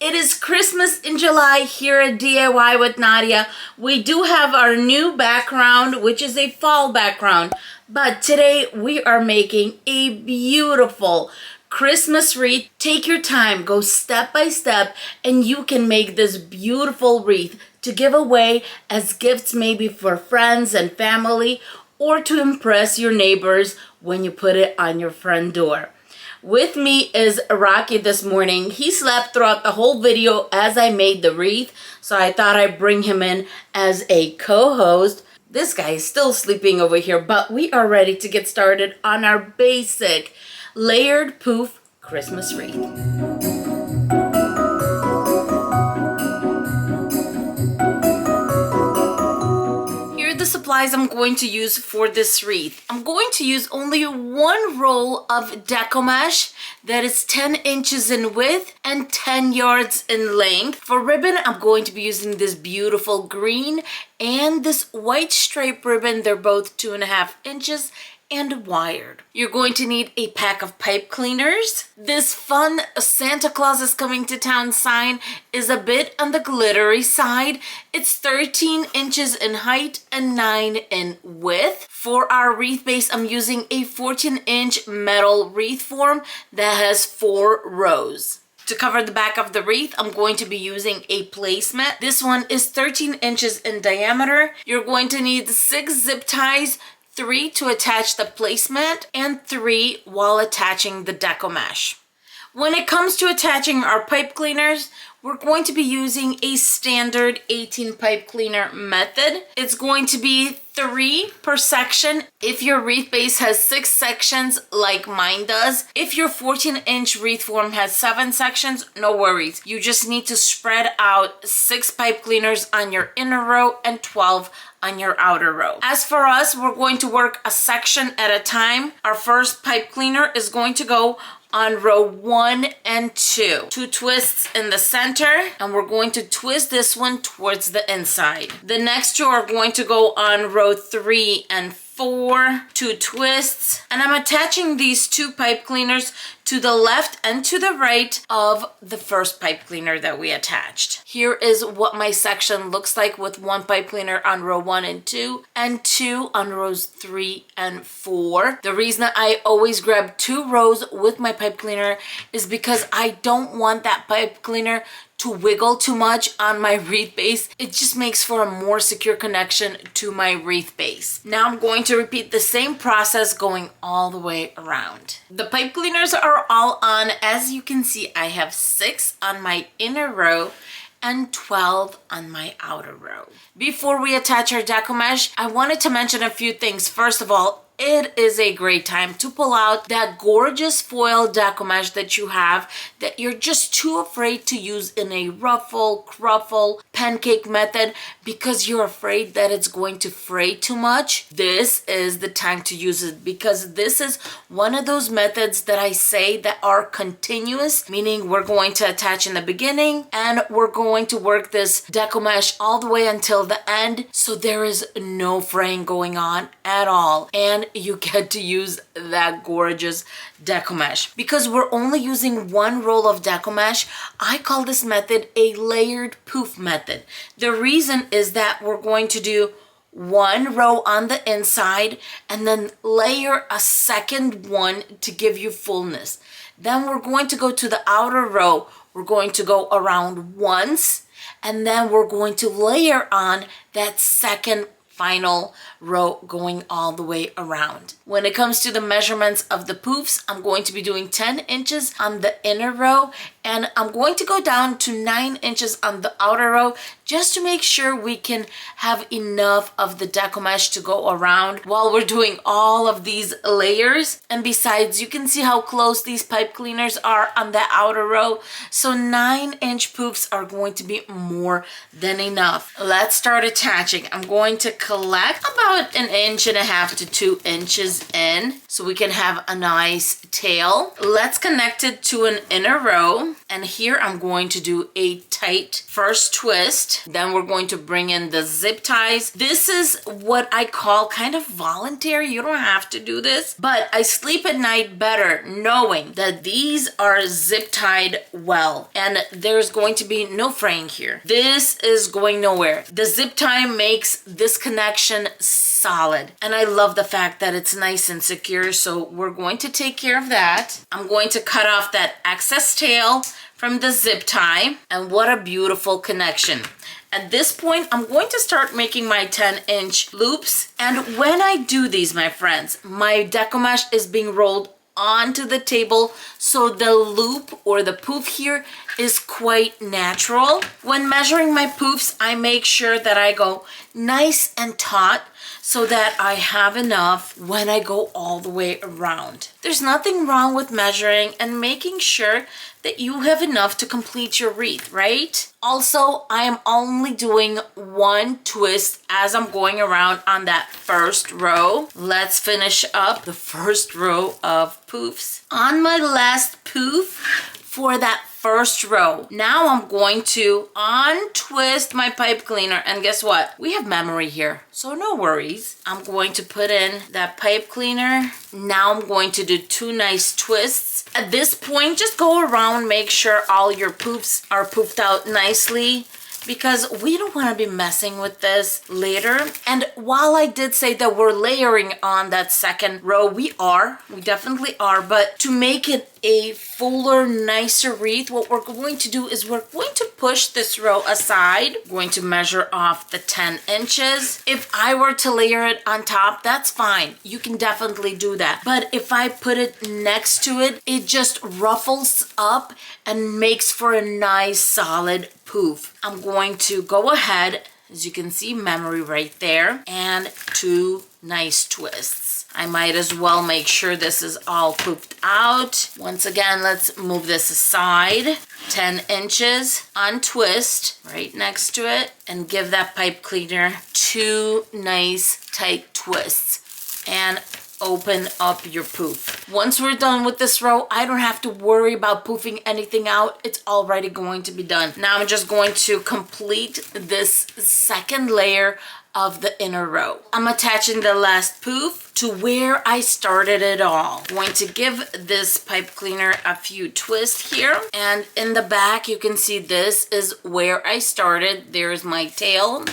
It is Christmas in July here at DIY with Nadia. We do have our new background, which is a fall background. But today we are making a beautiful Christmas wreath. Take your time, go step by step, and you can make this beautiful wreath to give away as gifts, maybe for friends and family, or to impress your neighbors when you put it on your front door. With me is Rocky this morning. He slept throughout the whole video as I made the wreath, so I thought I'd bring him in as a co-host. This guy is still sleeping over here, but we are ready to get started on our basic layered poof Christmas wreath. The supplies I'm going to use for this wreath. I'm going to use only one roll of Deco Mesh that is 10 inches in width and 10 yards in length. For ribbon, I'm going to be using this beautiful green and this white stripe ribbon. They're both 2.5 inches and wired. You're going to need a pack of pipe cleaners. This fun Santa Claus is coming to town sign is a bit on the glittery side. It's 13 inches in height and 9 in width. For our wreath base, I'm using a 14-inch metal wreath form that has 4 rows. To cover the back of the wreath, I'm going to be using a placemat. This one is 13 inches in diameter. You're going to need 6 zip ties, 3 to attach the placemat, and 3 while attaching the Deco Mesh. When it comes to attaching our pipe cleaners, we're going to be using a standard 18 pipe cleaner method. It's going to be 3 per section. If your wreath base has 6 sections like mine does, if your 14-inch wreath form has 7 sections, no worries. You just need to spread out 6 pipe cleaners on your inner row and 12 on your outer row. As for us, we're going to work a section at a time. Our first pipe cleaner is going to go on row 1 and 2. 2 twists in the center, and we're going to twist this one towards the inside. The next 2 are going to go on row 3 and 4, 2 twists, and I'm attaching these 2 pipe cleaners to the left and to the right of the first pipe cleaner that we attached. Here is what my section looks like with 1 pipe cleaner on row 1 and 2 on rows 3 and 4. The reason I always grab 2 rows with my pipe cleaner is because I don't want that pipe cleaner to wiggle too much on my wreath base. It just makes for a more secure connection to my wreath base. Now I'm going to repeat the same process going all the way around. The pipe cleaners are all on. As you can see, I have 6 on my inner row and 12 on my outer row. Before we attach our Deco Mesh, I wanted to mention a few things. First of all, it is a great time to pull out that gorgeous foil Deco Mesh that you have that you're just too afraid to use in a ruffle, cruffle, pancake method because you're afraid that it's going to fray too much. This is the time to use it because this is one of those methods that I say that are continuous, meaning we're going to attach in the beginning and we're going to work this Deco Mesh all the way until the end, so there is no fraying going on at all. And you get to use that gorgeous Deco Mesh. Because we're only using 1 roll of Deco Mesh, I call this method a layered poof method. The reason is that we're going to do 1 row on the inside and then layer a second one to give you fullness. Then we're going to go to the outer row. We're going to go around once, and then we're going to layer on that second final row going all the way around. When it comes to the measurements of the poofs, I'm going to be doing 10 inches on the inner row and I'm going to go down to 9 inches on the outer row just to make sure we can have enough of the Deco Mesh to go around while we're doing all of these layers. And besides, you can see how close these pipe cleaners are on the outer row. So 9-inch poofs are going to be more than enough. Let's start attaching. I'm going to collect about 1.5 inches to 2 inches in so we can have a nice tail. Let's connect it to an inner row. row. And here I'm going to do a tight first twist. Then we're going to bring in the zip ties. This is what I call kind of voluntary. You don't have to do this, but I sleep at night better knowing that these are zip tied well, and there's going to be no fraying here. This is going nowhere. The zip tie makes this connection solid, and I love the fact that it's nice and secure, so we're going to take care of that. I'm going to cut off that excess tail from the zip tie, and what a beautiful connection. At this point, I'm going to start making my 10-inch loops, and when I do these, my friends, my Deco Mesh is being rolled onto the table, so the loop or the poof here is quite natural. When measuring my poofs, I make sure that I go nice and taut so that I have enough when I go all the way around. There's nothing wrong with measuring and making sure that you have enough to complete your wreath, right? Also, I am only doing one twist as I'm going around on that first row. Let's finish up the first row of poofs. On my last poof for that first row, now I'm going to untwist my pipe cleaner, and guess what? We have memory here, so no worries. I'm going to put in that pipe cleaner. Now I'm going to do 2 nice twists. At this point, just go around, make sure all your poofs are poofed out nicely, because we don't want to be messing with this later. And while I did say that we're layering on that second row, we definitely are, but to make it a fuller, nicer wreath, what we're going to do is we're going to push this row aside. We're going to measure off the 10 inches. If I were to layer it on top, that's fine. You can definitely do that. But if I put it next to it, it just ruffles up and makes for a nice solid poof. I'm going to go ahead, as you can see, memory right there, and 2 nice twists. I might as well make sure this is all poofed out. Once again, let's move this aside. 10 inches, untwist right next to it, and give that pipe cleaner 2 nice tight twists. And open up your poof. Once we're done with this row, I don't have to worry about poofing anything out. It's already going to be done. Now I'm just going to complete this second layer of the inner row. I'm attaching the last poof to where I started it all. I'm going to give this pipe cleaner a few twists here, and in the back you can see this is where I started. There's my tail.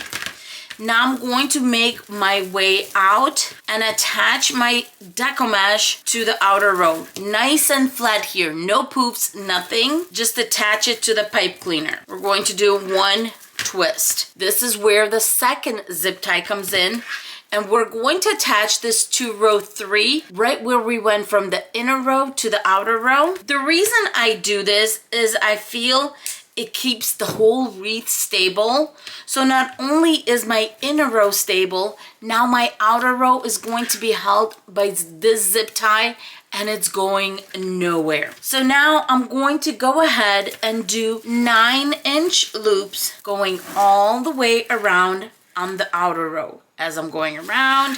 Now I'm going to make my way out and attach my Deco Mesh to the outer row. Nice and flat here, no poofs, nothing. Just attach it to the pipe cleaner. We're going to do 1 twist. This is where the second zip tie comes in, and we're going to attach this to row 3, right where we went from the inner row to the outer row. The reason I do this is I feel it keeps the whole wreath stable. So not only is my inner row stable, now my outer row is going to be held by this zip tie, and it's going nowhere. So now I'm going to go ahead and do 9-inch loops going all the way around on the outer row. As I'm going around,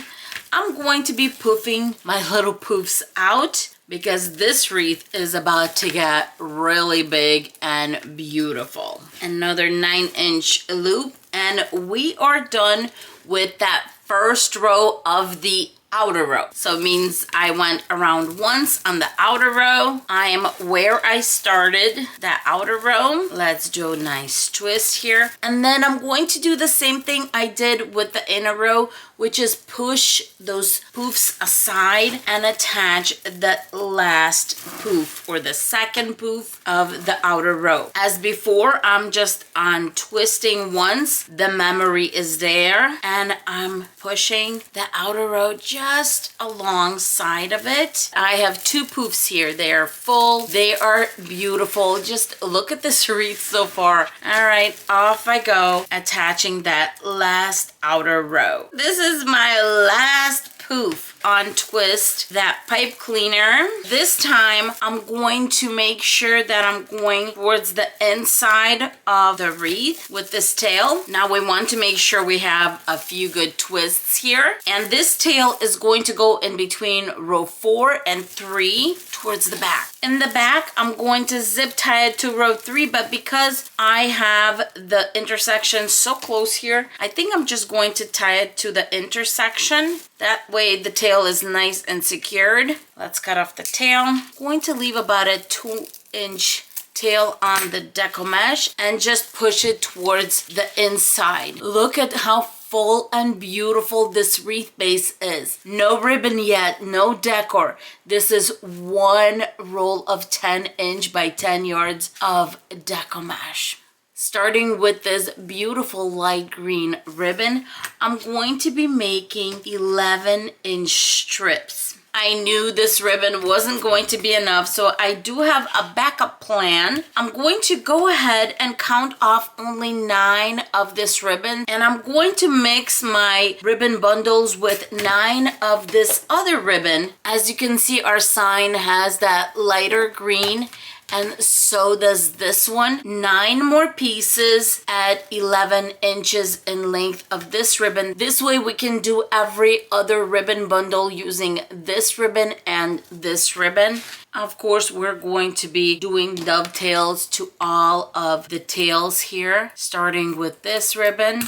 I'm going to be poofing my little poofs out, because this wreath is about to get really big and beautiful. Another 9-inch loop, and we are done with that first row of the outer row. So it means I went around once on the outer row. I am where I started that outer row. Let's do a nice twist here. And then I'm going to do the same thing I did with the inner row, which is push those poofs aside and attach the last poof or the second poof of the outer row. As before, I'm just untwisting once. The memory is there, and I'm pushing the outer row just alongside of it. I have 2 poofs here. They are full. They are beautiful. Just look at this wreath so far. All right, off I go, attaching that last outer row. This is my last poof untwist that pipe cleaner. This time I'm going to make sure that I'm going towards the inside of the wreath with this tail. Now we want to make sure we have a few good twists here, and this tail is going to go in between row 4 and 3 towards the back. In the back I'm going to zip tie it to row 3, but because I have the intersection so close here, I think I'm just going to tie it to the intersection. That way the tail is nice and secured. Let's cut off the tail. I'm going to leave about a 2-inch tail on the Deco Mesh and just push it towards the inside. Look at how full and beautiful this wreath base is. No ribbon yet, no decor. This is one roll of 10-inch by 10 yards of Deco Mesh. Starting with this beautiful light green ribbon, I'm going to be making 11-inch strips. I knew this ribbon wasn't going to be enough, so I do have a backup plan. I'm going to go ahead and count off only 9 of this ribbon, and I'm going to mix my ribbon bundles with 9 of this other ribbon. As you can see, our sign has that lighter green, and so does this one. 9 more pieces at 11 inches in length of this ribbon. This way we can do every other ribbon bundle using this ribbon and this ribbon. Of course, we're going to be doing dovetails to all of the tails here, starting with this ribbon.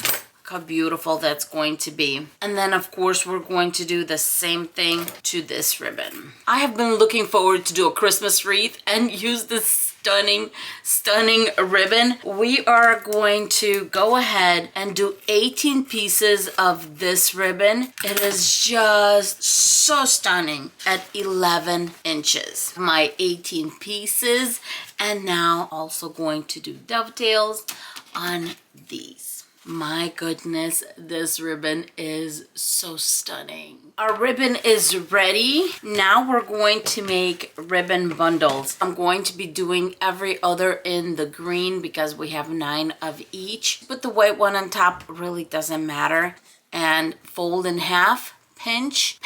How beautiful that's going to be. And then of course we're going to do the same thing to this ribbon. I have been looking forward to do a Christmas wreath and use this stunning ribbon. We are going to go ahead and do 18 pieces of this ribbon. It is just so stunning at 11 inches. My 18 pieces, and now also going to do dovetails on these. My goodness, this ribbon is so stunning. Our ribbon is ready. Now we're going to make ribbon bundles. I'm going to be doing every other in the green because we have 9 of each. But the white one on top really doesn't matter. And fold in half, pinch,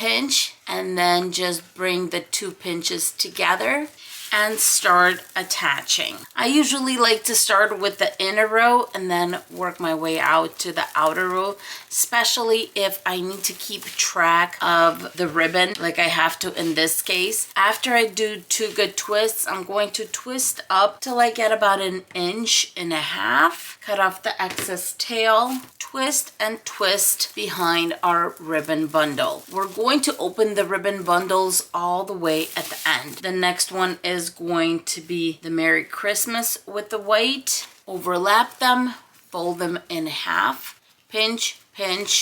and then just bring the 2 pinches together and start attaching. I usually like to start with the inner row and then work my way out to the outer row, especially if I need to keep track of the ribbon like I have to in this case. After I do 2 good twists, I'm going to twist up till I get about 1.5 inches. Cut off the excess tail, twist and twist behind our ribbon bundle. We're going to open the ribbon bundles all the way at the end. The next one is going to be the Merry Christmas with the white. Overlap them, fold them in half, pinch,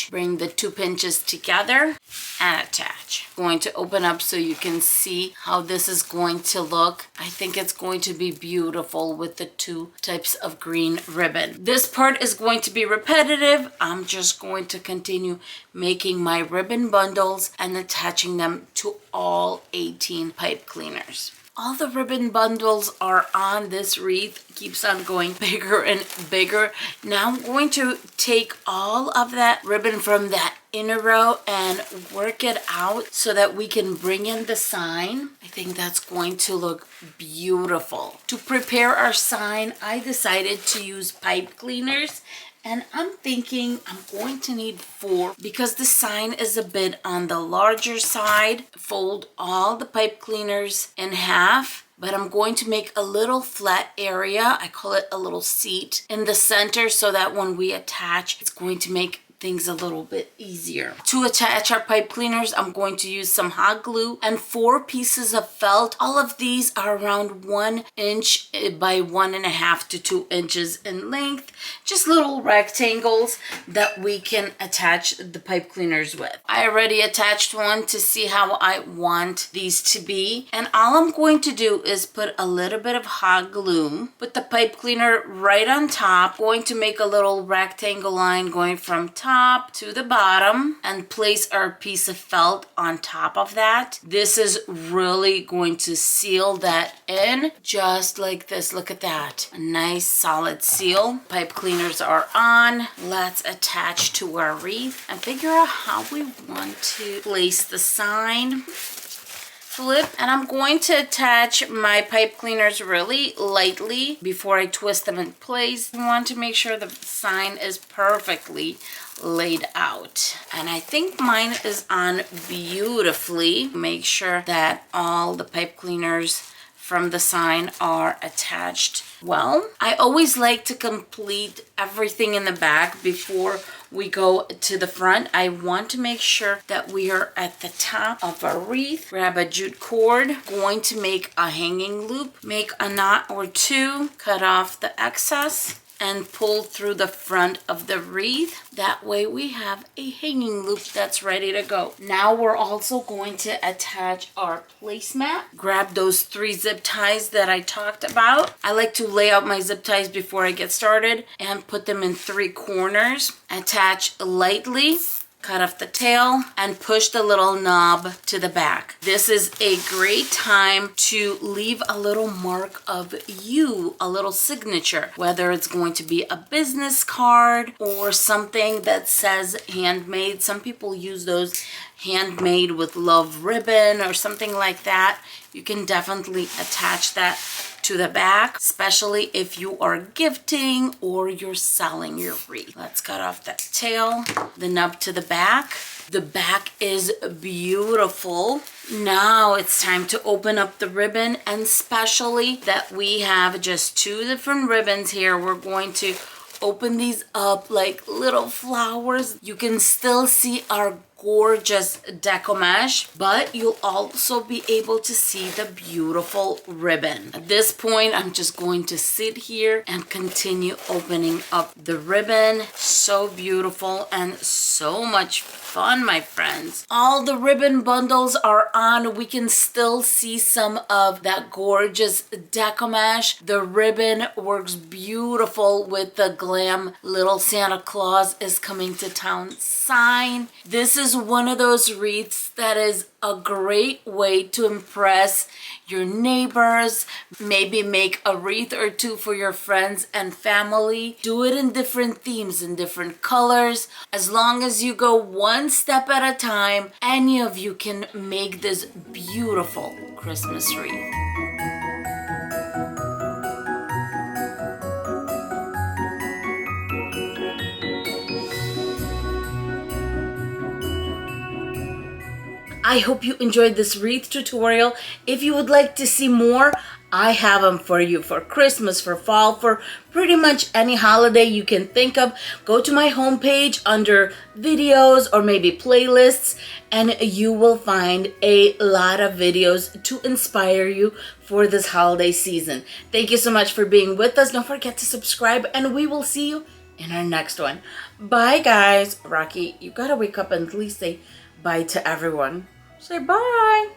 bring the 2 pinches together and attach. Going to open up so you can see how this is going to look. I think it's going to be beautiful with the 2 types of green ribbon. This part is going to be repetitive. I'm just going to continue making my ribbon bundles and attaching them to all 18 pipe cleaners. All the ribbon bundles are on this wreath. It keeps on going bigger and bigger. Now I'm going to take all of that ribbon from that inner row and work it out so that we can bring in the sign. I think that's going to look beautiful. To prepare our sign, I decided to use pipe cleaners. And I'm thinking I'm going to need 4 because the sign is a bit on the larger side. Fold all the pipe cleaners in half, but I'm going to make a little flat area. I call it a little seat in the center so that when we attach, it's going to make things a little bit easier. To attach our pipe cleaners, I'm going to use some hot glue and 4 pieces of felt. All of these are around 1 inch by 1.5 to 2 inches in length. Just little rectangles that we can attach the pipe cleaners with. I already attached one to see how I want these to be. And all I'm going to do is put a little bit of hot glue, put the pipe cleaner right on top, going to make a little rectangle line going from top top to the bottom and place our piece of felt on top of that. This is really going to seal that in just like this. Look at that. A nice solid seal. Pipe cleaners are on. Let's attach to our wreath and figure out how we want to place the sign. Flip, and I'm going to attach my pipe cleaners really lightly before I twist them in place. I want to make sure the sign is perfectly laid out, and I think mine is on beautifully. Make sure that all the pipe cleaners from the sign are attached well. I always like to complete everything in the back before we go to the front. I want to make sure that we are at the top of our wreath. Grab a jute cord, going to make a hanging loop, make a knot or two, cut off the excess, and pull through the front of the wreath. That way we have a hanging loop that's ready to go. Now we're also going to attach our placemat. Grab those 3 zip ties that I talked about. I like to lay out my zip ties before I get started and put them in 3 corners. Attach lightly. Cut off the tail and push the little knob to the back. This is a great time to leave a little mark of you, a little signature, whether it's going to be a business card or something that says handmade. Some people use those handmade with love ribbon or something like that. You can definitely attach that to the back, especially if you are gifting or you're selling your wreath. Let's cut off that tail, the nub to the back. The back is beautiful. Now it's time to open up the ribbon, and especially that we have just 2 different ribbons here. We're going to open these up like little flowers. You can still see our gorgeous deco mesh, but you'll also be able to see the beautiful ribbon. At this point, I'm just going to sit here and continue opening up the ribbon. So beautiful and so much fun, my friends. All the ribbon bundles are on. We can still see some of that gorgeous deco mesh. The ribbon works beautiful with the glam little Santa Claus is coming to town sign. This is one of those wreaths that is a great way to impress your neighbors. Maybe make a wreath or 2 for your friends and family. Do it in different themes, in different colors. As long as you go one step at a time, any of you can make this beautiful Christmas wreath. I hope you enjoyed this wreath tutorial. If you would like to see more, I have them for you for Christmas, for fall, for pretty much any holiday you can think of. Go to my homepage under videos or maybe playlists, and you will find a lot of videos to inspire you for this holiday season. Thank you so much for being with us. Don't forget to subscribe, and we will see you in our next one. Bye, guys. Rocky, you gotta wake up and at least say bye to everyone. Say bye.